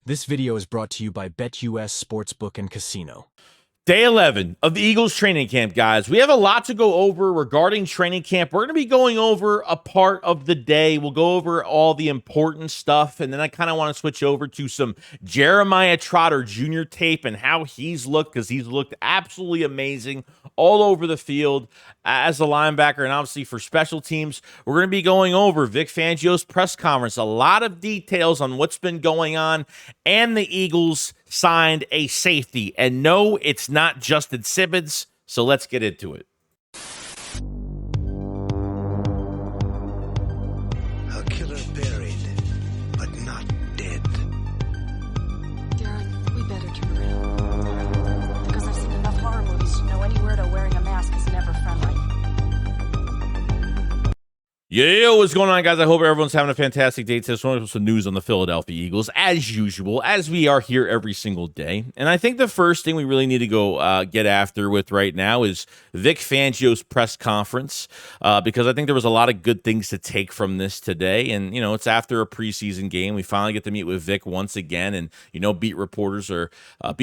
This video is brought to you by BetUS Sportsbook and Casino. Day 11 of the Eagles training camp, guys. We have a lot to go over regarding training camp. We're going to be going over a part of the day. We'll go over all the important stuff, and then I kind of want to switch over to some Jeremiah Trotter Jr. tape and how he's looked, because he's looked absolutely amazing all over the field as a linebacker, and obviously for special teams. We're going to be going over Vic Fangio's press conference, a lot of details on what's been going on, and the Eagles signed a safety. And no, it's not Justin Simmons, so let's get into it. A killer buried, but not dead. Darren, we better turn around. Because I've seen enough horror movies to know any weirdo wearing a mask is never friendly. Yeah, what's going on, guys? I hope everyone's having a fantastic day. Today, with some news on the Philadelphia Eagles, as usual, as we are here every single day. And I think the first thing we really need to go get after with right now is Vic Fangio's press conference, because I think there was a lot of good things to take from this today. And, you know, it's after a preseason game. We finally get to meet with Vic once again. And, you know, beat writers are going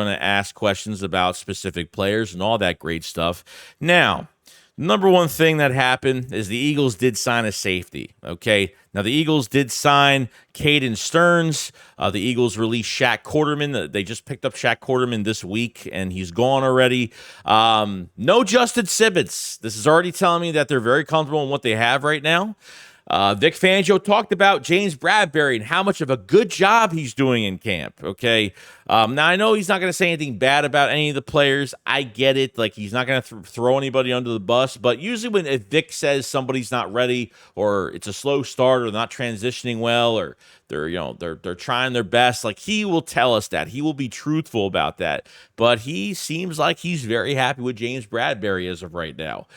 to ask questions about specific players and all that great stuff. Now, number one thing that happened is the Eagles did sign a safety, okay? Now, the Eagles did sign Caden Stearns. The Eagles released Shaq Quarterman. They just picked up Shaq Quarterman this week, and he's gone already. No Justin Simmons. This is already telling me that they're very comfortable in what they have right now. Vic Fangio talked about James Bradberry and how much of a good job he's doing in camp, okay? Now, I know he's not going to say anything bad about any of the players. I get it. Like, he's not going to throw anybody under the bus. But usually if Vic says somebody's not ready, or it's a slow start, or not transitioning well, or they're trying their best, like, he will tell us that. He will be truthful about that. But he seems like he's very happy with James Bradberry as of right now.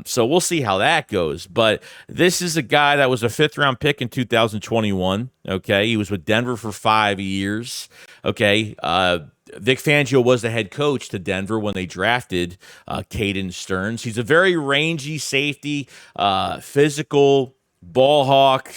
So we'll see how that goes. But this is a guy that was a fifth-round pick in 2021. Okay, he was with Denver for 5 years. Okay, Vic Fangio was the head coach to Denver when they drafted Caden Stearns. He's a very rangy safety, physical ball hawk.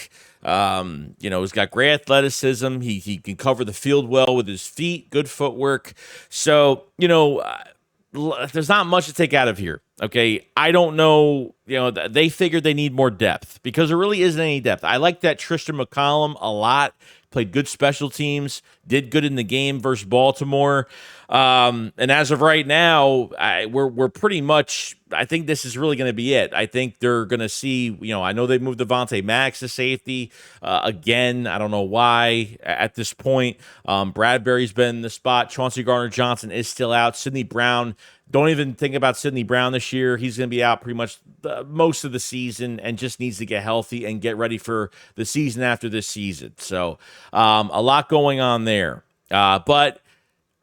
He's got great athleticism. He can cover the field well with his feet, good footwork. So, there's not much to take out of here. Okay, I don't know. They figured they need more depth because there really isn't any depth. I like that Tristan McCollum a lot. Played good special teams, did good in the game versus Baltimore. And as of right now, we're pretty much, I think this is really going to be it. I think they're going to see, I know they moved Devonta to safety again. I don't know why at this point. Bradberry's been in the spot. Chauncey Gardner-Johnson is still out. Sidney Brown, don't even think about Sidney Brown this year. He's going to be out pretty much most of the season and just needs to get healthy and get ready for the season after this season. So a lot going on there. But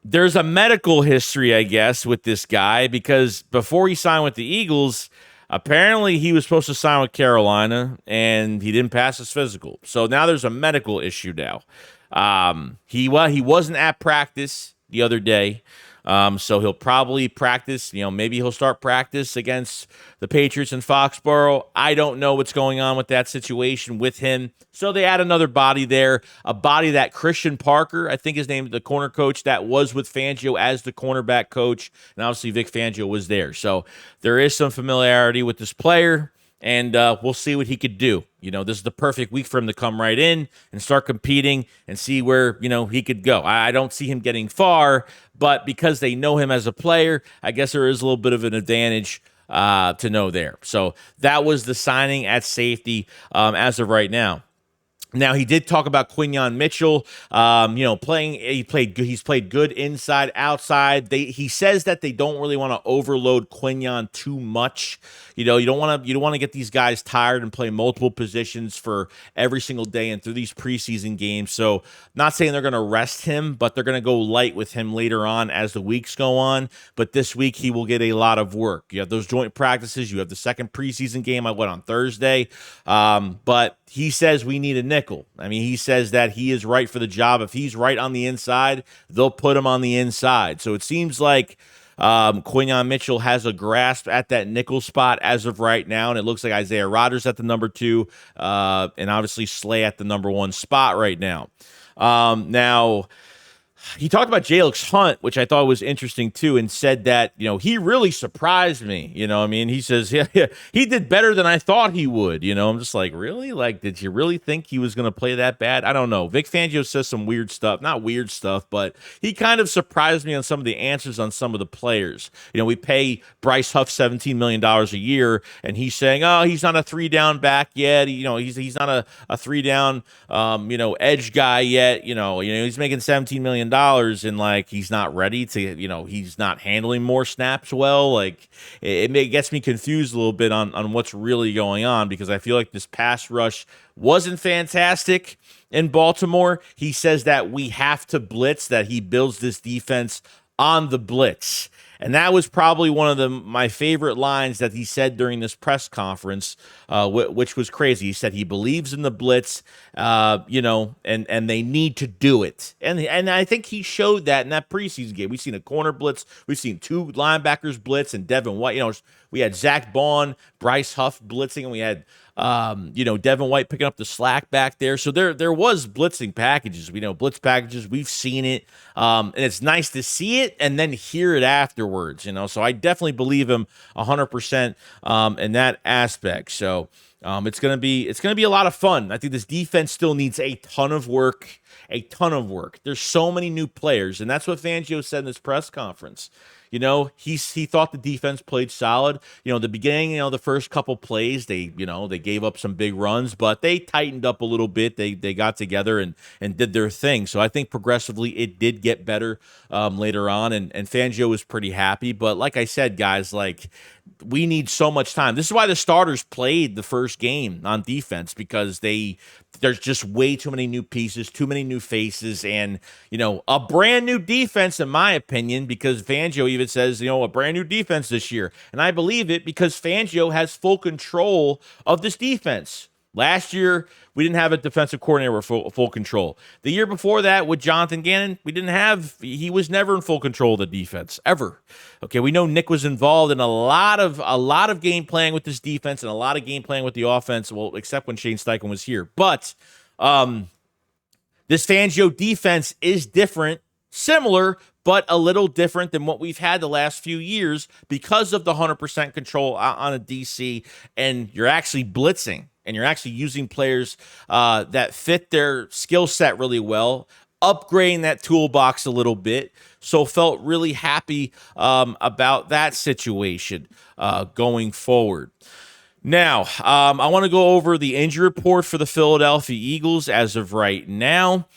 there's a medical history, I guess, with this guy, because before he signed with the Eagles, apparently he was supposed to sign with Carolina, and he didn't pass his physical. So now there's a medical issue now. He wasn't at practice the other day. So he'll probably practice, maybe he'll start practice against the Patriots in Foxborough. I don't know what's going on with that situation with him. So they add another body there, a body that Christian Parker, I think his name, the corner coach that was with Fangio as the cornerback coach. And obviously Vic Fangio was there. So there is some familiarity with this player. And we'll see what he could do. This is the perfect week for him to come right in and start competing and see where, he could go. I don't see him getting far, but because they know him as a player, I guess there is a little bit of an advantage to know there. So that was the signing at safety as of right now. Now, he did talk about Quinyon Mitchell, he's played good inside, outside. He says that they don't really want to overload Quinyon too much. You don't want to get these guys tired and play multiple positions for every single day and through these preseason games. So, not saying they're going to rest him, but they're going to go light with him later on as the weeks go on. But this week, he will get a lot of work. You have those joint practices. You have the second preseason game. I went on Thursday. But he says we need a nickel. I mean, he says that he is right for the job. If he's right on the inside, they'll put him on the inside. So it seems like Quinyon Mitchell has a grasp at that nickel spot as of right now, and it looks like Isaiah Rodgers at the number 2, and obviously Slay at the number 1 spot right now. Now, he talked about Jalyx Hunt, which I thought was interesting too, and said that, he really surprised me. He says, yeah, he did better than I thought he would. I'm just like, really? Like, did you really think he was going to play that bad? I don't know. Vic Fangio says some weird stuff, not weird stuff, but he kind of surprised me on some of the answers on some of the players. We pay Bryce Huff $17 million a year, and he's saying, oh, he's not a 3-down back yet. He's not a 3-down, edge guy yet. He's making $17 million. And like he's not ready to, he's not handling more snaps well. Like it gets me confused a little bit on what's really going on, because I feel like this pass rush wasn't fantastic in Baltimore. He says that we have to blitz, that he builds this defense on the blitz. And that was probably one of my favorite lines that he said during this press conference, which was crazy. He said he believes in the blitz, and they need to do it. And I think he showed that in that preseason game. We've seen a corner blitz. We've seen 2 linebackers blitz, and Devin White. We had Zach Bond, Bryce Huff blitzing, and we had Devin White picking up the slack back there. So there was blitzing packages. We know blitz packages. We've seen it. And it's nice to see it and then hear it afterwards, So I definitely believe him 100% in that aspect. So it's gonna be a lot of fun. I think this defense still needs a ton of work. There's so many new players, and that's what Fangio said in this press conference. He thought the defense played solid. The beginning, the first couple plays, they gave up some big runs, but they tightened up a little bit. They got together and did their thing. So I think progressively it did get better later on, and Fangio was pretty happy. But like I said, guys, like we need so much time. This is why the starters played the first game on defense, because there's just way too many new pieces, too many new faces, and a brand new defense, in my opinion, because Fangio even says, a brand new defense this year. And I believe it because Fangio has full control of this defense. Last year, we didn't have a defensive coordinator with full control. The year before that, with Jonathan Gannon, he was never in full control of the defense, ever. Okay, we know Nick was involved in a lot of game playing with this defense and a lot of game playing with the offense, well, except when Shane Steichen was here. But this Fangio defense is different, similar, but a little different than what we've had the last few years because of the 100% control on a DC, and you're actually blitzing. And you're actually using players that fit their skill set really well, upgrading that toolbox a little bit. So felt really happy about that situation going forward. Now, I want to go over the injury report for the Philadelphia Eagles as of right now.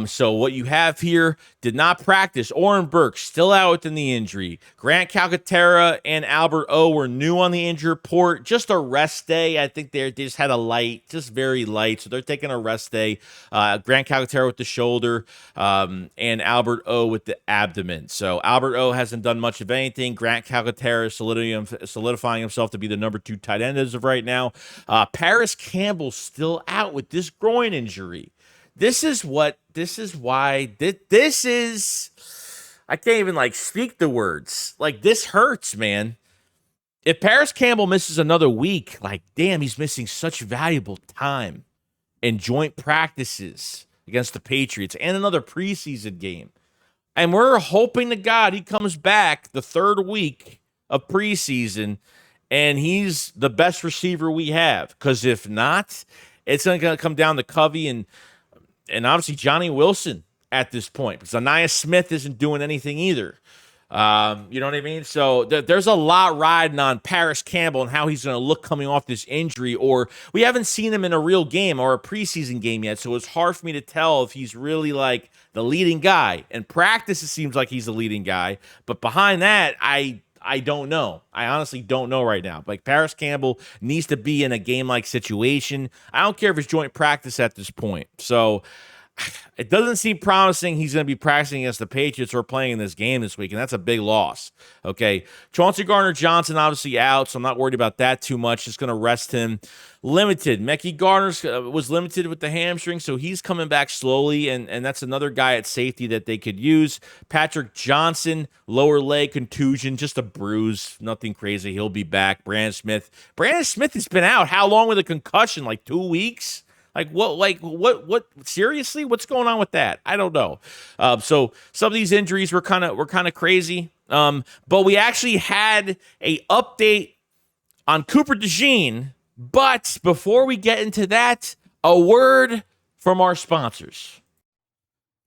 So what you have here, did not practice. Oren Burke still out with the injury. Grant Calcaterra and Albert O were new on the injury report. Just a rest day. I think they just had a light, just very light. So they're taking a rest day. Grant Calcaterra with the shoulder and Albert O with the abdomen. So Albert O hasn't done much of anything. Grant Calcaterra solidifying himself to be the number 2 tight end as of right now. Paris Campbell still out with this groin injury. This is why I can't even speak the words. This hurts, man. If Paris Campbell misses another week, damn, he's missing such valuable time and joint practices against the Patriots and another preseason game. And we're hoping to God he comes back the 3rd week of preseason and he's the best receiver we have. Because if not, it's going to come down to Covey and obviously Johnny Wilson at this point. Because Anaya Smith isn't doing anything either. You know what I mean? So there's a lot riding on Paris Campbell and how he's going to look coming off this injury. Or we haven't seen him in a real game or a preseason game yet. So it's hard for me to tell if he's really the leading guy. In practice, it seems like he's the leading guy. But behind that, I don't know. I honestly don't know right now. Paris Campbell needs to be in a game-like situation. I don't care if it's joint practice at this point. So it doesn't seem promising he's going to be practicing against the Patriots or playing in this game this week, and that's a big loss. Okay, Chauncey Gardner-Johnson obviously out, so I'm not worried about that too much. Just going to rest him. Limited. Mekhi Garner was limited with the hamstring, so he's coming back slowly, and that's another guy at safety that they could use. Patrick Johnson, lower leg contusion, just a bruise, nothing crazy. He'll be back. Brandon Smith has been out. How long with a concussion? Like 2 weeks? What? Seriously, what's going on with that? I don't know. So some of these injuries were kind of crazy. But we actually had a update on Cooper Dejean. But before we get into that, a word from our sponsors.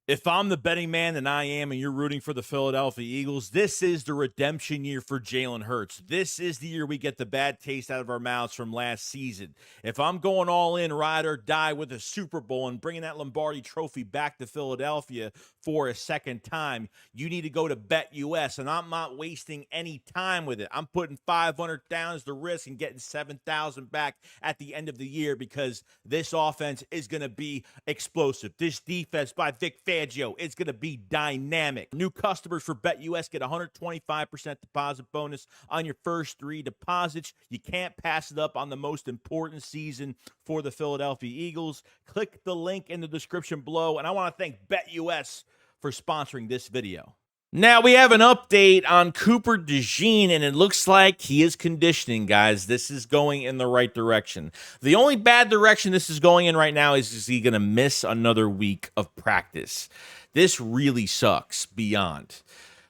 If I'm the betting man, then I am, and you're rooting for the Philadelphia Eagles, this is the redemption year for Jalen Hurts. This is the year we get the bad taste out of our mouths from last season. If I'm going all in, ride or die with a Super Bowl and bringing that Lombardi trophy back to Philadelphia for a second time, you need to go to BetUS, and I'm not wasting any time with it. I'm putting $500 down as the risk and getting $7,000 back at the end of the year because this offense is going to be explosive. This defense by Vic Fangio is going to be dynamic. New customers for BetUS get 125% deposit bonus on your first 3 deposits. You can't pass it up on the most important season for the Philadelphia Eagles. Click the link in the description below, and I want to thank BetUS for sponsoring this video. Now we have an update on Cooper Dejean, and it looks like he is conditioning, guys. This is going in the right direction. The only bad direction this is going in right now is he going to miss another week of practice? This really sucks beyond.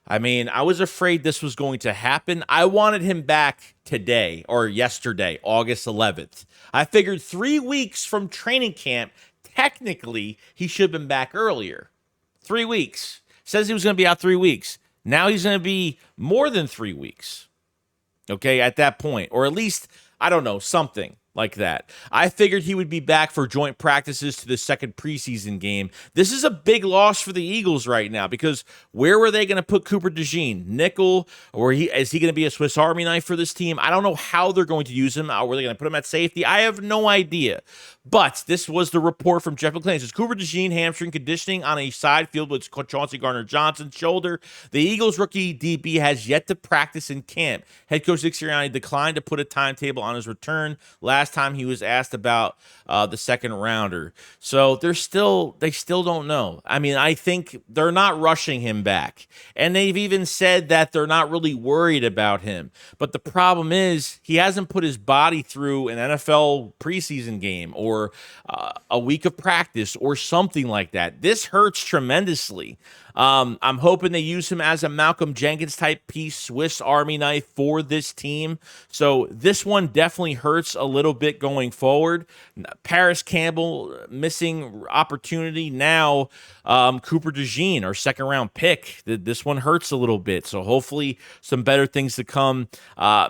I mean, I was afraid this was going to happen. I wanted him back today or yesterday, August 11th. I figured 3 weeks from training camp, technically, he should have been back earlier. 3 weeks. Says he was going to be out 3 weeks. Now he's going to be more than 3 weeks. Okay, at that point. Or at least, I don't know, something like that. I figured he would be back for joint practices to the second preseason game. This is a big loss for the Eagles right now because where were they going to put Cooper Dejean? Nickel? Or is he going to be a Swiss Army knife for this team? I don't know how they're going to use him. Or were they going to put him at safety? I have no idea. But this was the report from Jeff McClain. It says Cooper Dejean hamstring conditioning on a side field with Chauncey Gardner-Johnson's shoulder. The Eagles rookie DB has yet to practice in camp. Head coach Nick Sirianni declined to put a timetable on his return. Last time he was asked about the second rounder. So they still don't know. I mean, I think they're not rushing him back. And they've even said that they're not really worried about him. But the problem is he hasn't put his body through an NFL preseason game or a week of practice or something like that. This hurts tremendously. I'm hoping they use him as a Malcolm Jenkins type piece, Swiss Army knife for this team. So this one definitely hurts a little bit going forward. Paris Campbell missing opportunity. Now Cooper Dejean, our second round pick. This one hurts a little bit. So hopefully some better things to come.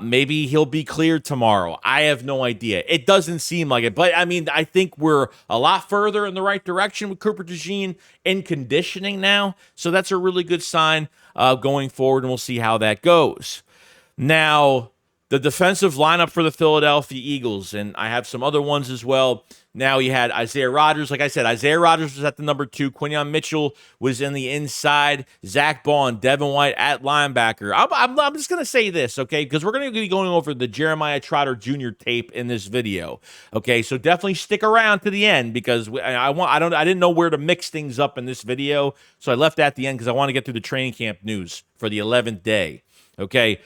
Maybe he'll be cleared tomorrow. I have no idea. It doesn't seem like it. But I mean, I think we're a lot further in the right direction with Cooper Dejean in conditioning now. So that's a really good sign going forward, and we'll see how that goes. Now, the defensive lineup for the Philadelphia Eagles, and I have some other ones as well. Now you had Isaiah Rodgers. Like I said, Isaiah Rodgers was at the number 2. Quinyon Mitchell was in the inside. Zach Ball and Devin White at linebacker. I'm just going to say this, okay, because we're going to be going over the Jeremiah Trotter Jr. tape in this video, okay? So definitely stick around to the end because I didn't know where to mix things up in this video, so I left that at the end because I want to get through the training camp news for the 11th day, okay?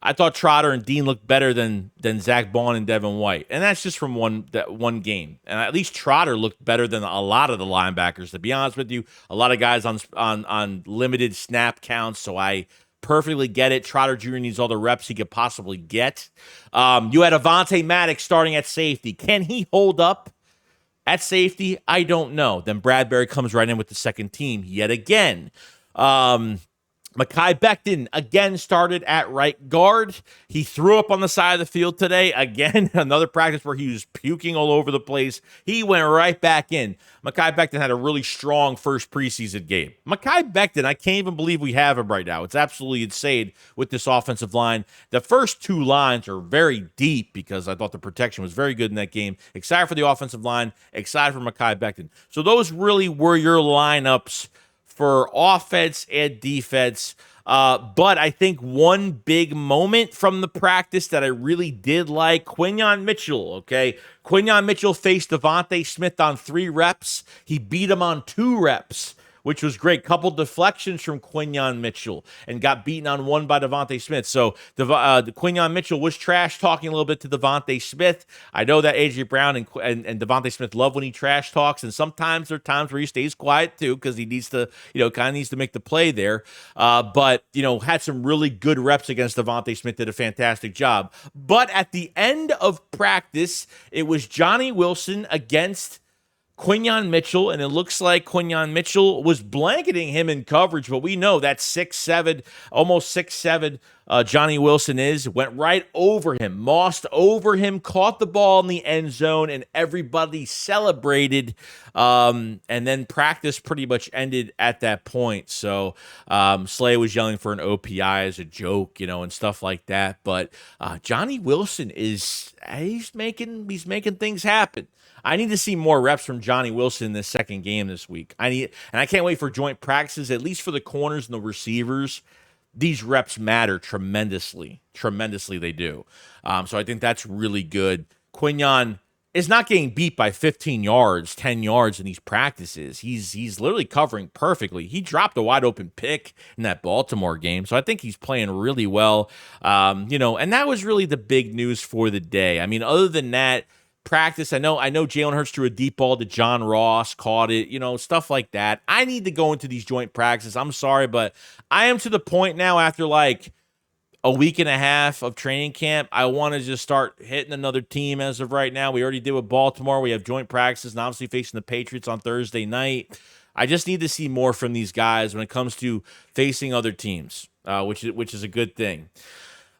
I thought Trotter and Dean looked better than Zach Ball and Devin White. And that's just from one game. And at least Trotter looked better than a lot of the linebackers. To be honest with you, a lot of guys on limited snap counts, so I perfectly get it. Trotter Jr. needs all the reps he could possibly get. You had Avonte Maddox starting at safety. Can he hold up at safety? I don't know. Then Bradberry comes right in with the second team yet again. Mekhi Becton again started at right guard. He threw up on the side of the field today. Again, another practice where he was puking all over the place. He went right back in. Mekhi Becton had a really strong first preseason game. Mekhi Becton, I can't even believe we have him right now. It's absolutely insane with this offensive line. The first two lines are very deep because I thought the protection was very good in that game. Excited for the offensive line. Excited for Mekhi Becton. So those really were your lineups for offense and defense. But I think one big moment from the practice that I really did like, Quinyon Mitchell, okay? Quinyon Mitchell faced Devonta Smith on 3 reps. He beat him on 2 reps, which was great. Couple deflections from Quinyon Mitchell and got beaten on 1 by Devonta Smith. So Quinyon Mitchell was trash talking a little bit to Devonta Smith. I know that A.J. Brown and Devonta Smith love when he trash talks, and sometimes there are times where he stays quiet too because he needs to, kind of needs to make the play there. But had some really good reps against Devonta Smith, did a fantastic job. But at the end of practice, it was Johnny Wilson against Quinyon Mitchell, and it looks like Quinyon Mitchell was blanketing him in coverage, but we know that 6'7", almost 6'7", Johnny Wilson went right over him, mossed over him, caught the ball in the end zone, and everybody celebrated, and then practice pretty much ended at that point. So Slay was yelling for an OPI as a joke, and stuff like that, but Johnny Wilson he's making things happen. I need to see more reps from Johnny Wilson in this second game this week. And I can't wait for joint practices, at least for the corners and the receivers. These reps matter tremendously. Tremendously, they do. So I think that's really good. Quinyon is not getting beat by 15 yards, 10 yards in these practices. He's literally covering perfectly. He dropped a wide open pick in that Baltimore game. So I think he's playing really well. And that was really the big news for the day. I mean, other than that, practice, I know Jalen Hurts threw a deep ball to John Ross, caught it, stuff like that. I need to go into these joint practices. I'm sorry, but I am to the point now after like a week and a half of training camp, I want to just start hitting another team as of right now. We already did with Baltimore. We have joint practices and obviously facing the Patriots on Thursday night. I just need to see more from these guys when it comes to facing other teams, which is a good thing.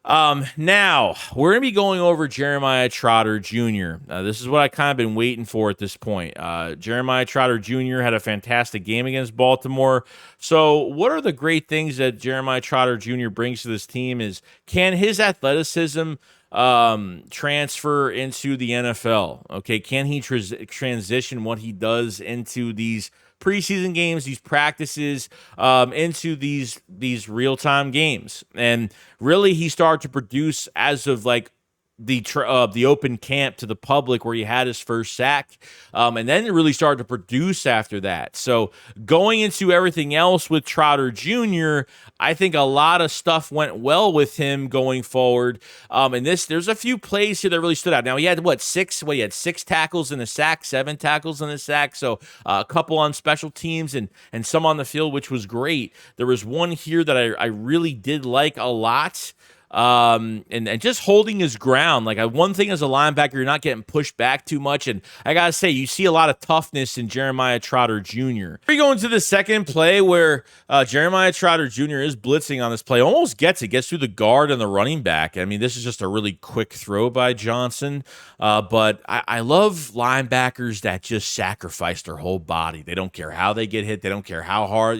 Now, we're going to be going over Jeremiah Trotter Jr. This is what I kind of been waiting for at this point. Jeremiah Trotter Jr. had a fantastic game against Baltimore. So what are the great things that Jeremiah Trotter Jr. brings to this team is, can his athleticism transfer into the NFL? Okay, can he transition what he does into these preseason games, these practices, into these real-time games? And really, he started to produce as of like the open camp to the public where he had his first sack, and then it really started to produce after that. So going into everything else with Trotter Jr., I think a lot of stuff went well with him going forward. And there's a few plays here that really stood out. Now he had he had 6 tackles and a sack, 7 tackles and a sack. So a couple on special teams and some on the field, which was great. There was one here that I really did like a lot. And just holding his ground. Like one thing as a linebacker, you're not getting pushed back too much. And I gotta say, you see a lot of toughness in Jeremiah Trotter Jr. We go into the second play where Jeremiah Trotter Jr. is blitzing on this play. Almost gets through the guard and the running back. I mean, this is just a really quick throw by Johnson. But I love linebackers that just sacrifice their whole body. They don't care how they get hit. They don't care how hard,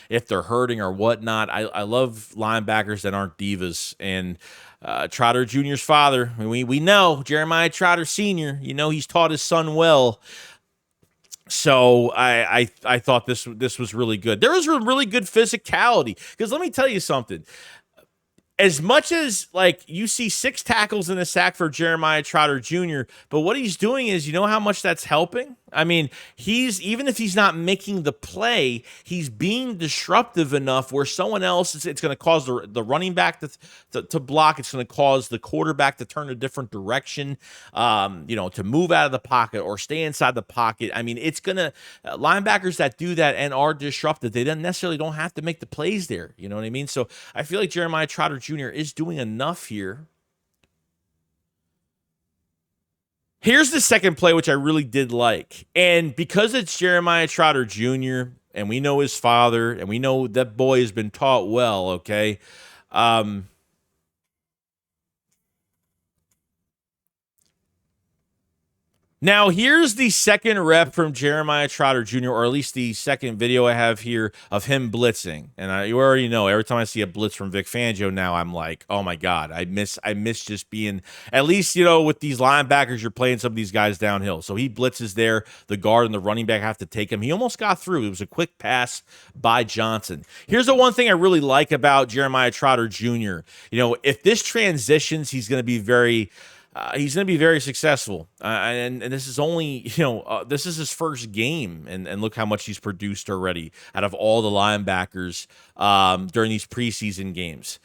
if they're hurting or whatnot. I love linebackers that aren't divas. And Trotter Jr.'s father, we know Jeremiah Trotter Sr., he's taught his son well. So I thought this was really good. There was a really good physicality, because let me tell you something. As much as you see 6 tackles and a sack for Jeremiah Trotter Jr., but what he's doing is, how much that's helping? I mean, even if he's not making the play, he's being disruptive enough where someone else, it's going to cause the running back to block. It's going to cause the quarterback to turn a different direction, to move out of the pocket or stay inside the pocket. I mean, it's going to, linebackers that do that and are disruptive, they don't have to make the plays there. You know what I mean? So I feel like Jeremiah Trotter Jr. is doing enough here. Here's the second play, which I really did like. And because it's Jeremiah Trotter Jr., and we know his father, and we know that boy has been taught well, okay? Now, here's the second rep from Jeremiah Trotter Jr., or at least the second video I have here of him blitzing. And you already know, every time I see a blitz from Vic Fangio now, I'm like, oh my God, I miss just being, at least, with these linebackers, you're playing some of these guys downhill. So he blitzes there. The guard and the running back have to take him. He almost got through. It was a quick pass by Johnson. Here's the one thing I really like about Jeremiah Trotter Jr. If this transitions, he's going to be very successful. And this is only, this is his first game. And look how much he's produced already out of all the linebackers during these preseason games.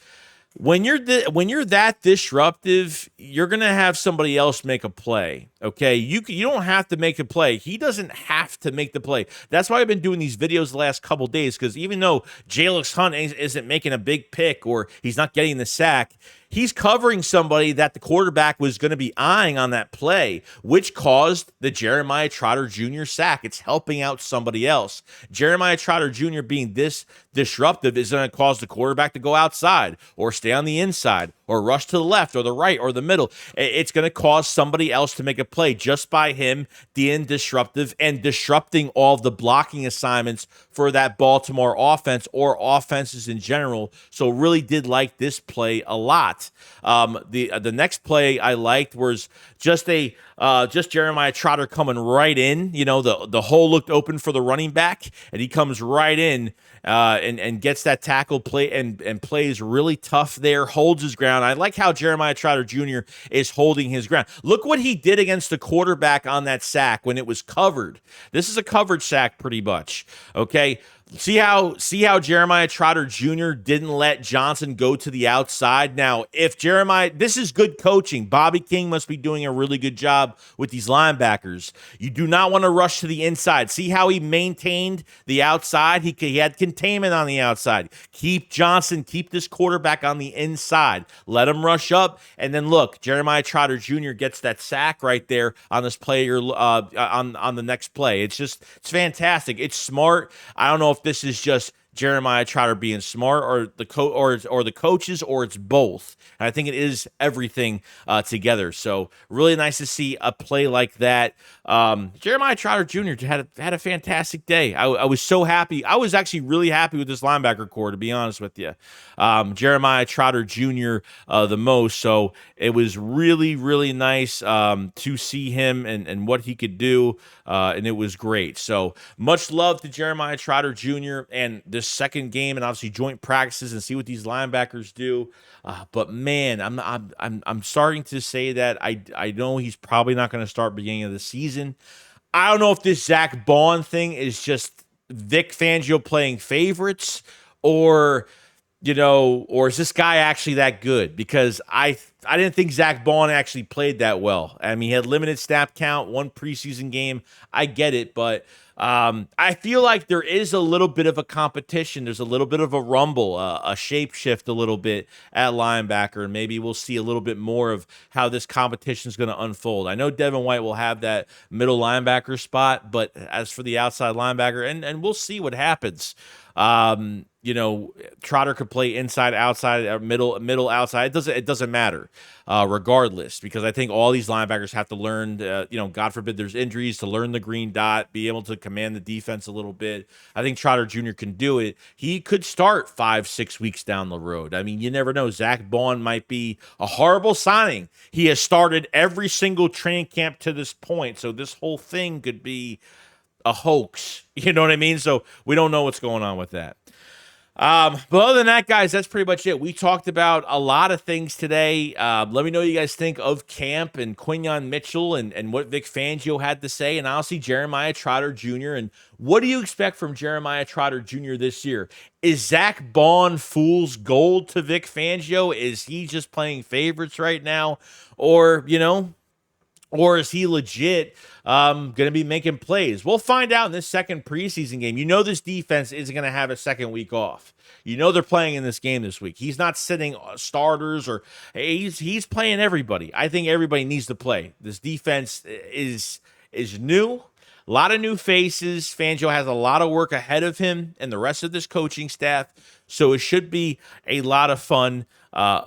When you're that disruptive, you're going to have somebody else make a play, okay? You don't have to make a play. He doesn't have to make the play. That's why I've been doing these videos the last couple days, because even though Jalyx Hunt isn't making a big pick or he's not getting the sack, he's covering somebody that the quarterback was going to be eyeing on that play, which caused the Jeremiah Trotter Jr. sack. It's helping out somebody else. Jeremiah Trotter Jr. being this disruptive is going to cause the quarterback to go outside or stay on the inside or rush to the left or the right or the middle. It's going to cause somebody else to make a play just by him being disruptive and disrupting all of the blocking assignments for that Baltimore offense or offenses in general. So really did like this play a lot. The next play I liked was just Jeremiah Trotter coming right in. The hole looked open for the running back, and he comes right in and gets that tackle play and plays really tough there, holds his ground. I like how Jeremiah Trotter Jr. is holding his ground. Look what he did against the quarterback on that sack when it was covered. This is a covered sack pretty much, okay? See how Jeremiah Trotter Jr. didn't let Johnson go to the outside? Now, if this is good coaching. Bobby King must be doing a really good job with these linebackers. You do not want to rush to the inside. See how he maintained the outside? He had containment on the outside. Keep this quarterback on the inside. Let him rush up, and then look, Jeremiah Trotter Jr. gets that sack right there on this play on the next play. It's fantastic. It's smart. I don't know if this is just Jeremiah Trotter being smart, or the coaches, or it's both. And I think it is everything together. So really nice to see a play like that. Jeremiah Trotter Jr. had a fantastic day. I was so happy. I was actually really happy with this linebacker core, to be honest with you. Jeremiah Trotter Jr. The most. So it was really, really nice to see him and what he could do. And it was great. So much love to Jeremiah Trotter Jr. and this second game, and obviously joint practices, and see what these linebackers do. But man, I'm starting to say that I know he's probably not going to start beginning of the season. I don't know if this Zach Bond thing is just Vic Fangio playing favorites, or is this guy actually that good? Because I didn't think Zach Bond actually played that well. I mean, he had limited snap count, one preseason game. I get it, but I feel like there is a little bit of a competition. There's a little bit of a rumble, a shape shift a little bit at linebacker, and maybe we'll see a little bit more of how this competition is going to unfold. I know Devin White will have that middle linebacker spot, but as for the outside linebacker, and we'll see what happens. Trotter could play inside, outside, middle, outside. It doesn't matter, regardless, because I think all these linebackers have to learn, God forbid there's injuries, to learn the green dot, be able to command the defense a little bit. I think Trotter Jr. can do it. He could start 5-6 weeks down the road. I mean, you never know. Zach Bond might be a horrible signing. He has started every single training camp to this point, so this whole thing could be a hoax. You know what I mean? So we don't know what's going on with that. But other than that, guys, that's pretty much it. We talked about a lot of things today. Let me know what you guys think of camp and Quinyon Mitchell and what Vic Fangio had to say, and honestly, Jeremiah Trotter Jr. And what do you expect from Jeremiah Trotter Jr. this year? Is Zach Bond fool's gold to Vic Fangio? Is he just playing favorites right now? Or is he legit going to be making plays? We'll find out in this second preseason game. This defense isn't going to have a second week off. They're playing in this game this week. He's not sitting starters, or he's playing everybody. I think everybody needs to play. This defense is new. A lot of new faces. Fangio has a lot of work ahead of him and the rest of this coaching staff. So it should be a lot of fun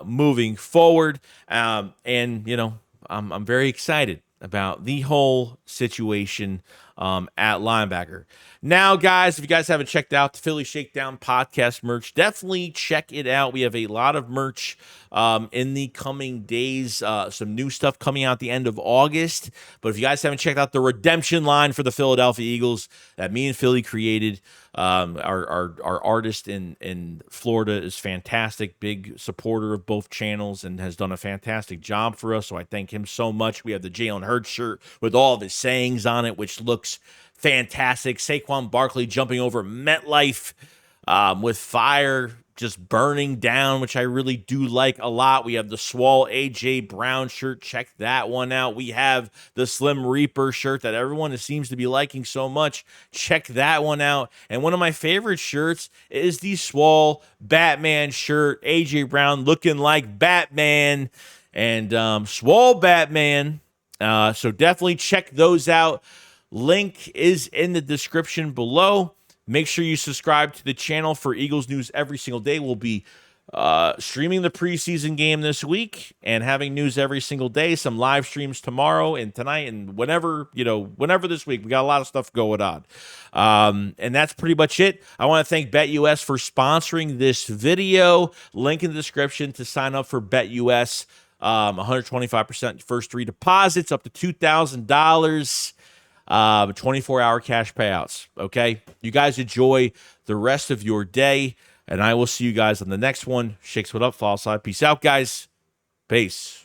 moving forward. And, you know, I'm very excited about the whole situation at linebacker. Now, guys, if you guys haven't checked out the Philly Shakedown podcast merch, definitely check it out. We have a lot of merch in the coming days, some new stuff coming out at the end of August. But if you guys haven't checked out the redemption line for the Philadelphia Eagles that me and Philly created, our artist in Florida is fantastic, big supporter of both channels, and has done a fantastic job for us. So I thank him so much. We have the Jalen Hurts shirt with all of his sayings on it, which looks fantastic. Saquon Barkley jumping over MetLife with fire just burning down, which I really do like a lot. We have the Swole AJ Brown shirt. Check that one out. We have the Slim Reaper shirt that everyone seems to be liking so much. Check that one out. And one of my favorite shirts is the Swole Batman shirt. AJ Brown looking like Batman and Swole Batman. So definitely check those out. Link is in the description below. Make sure you subscribe to the channel for Eagles news every single day. We'll be streaming the preseason game this week and having news every single day. Some live streams tomorrow and tonight and whenever this week. We got a lot of stuff going on. And that's pretty much it. I want to thank BetUS for sponsoring this video. Link in the description to sign up for BetUS. 125% first 3 deposits up to $2,000. 24-hour cash payouts. Okay, you guys enjoy the rest of your day, and I will see you guys on the next one. Shakes what up, fall side. Peace out, guys. Peace.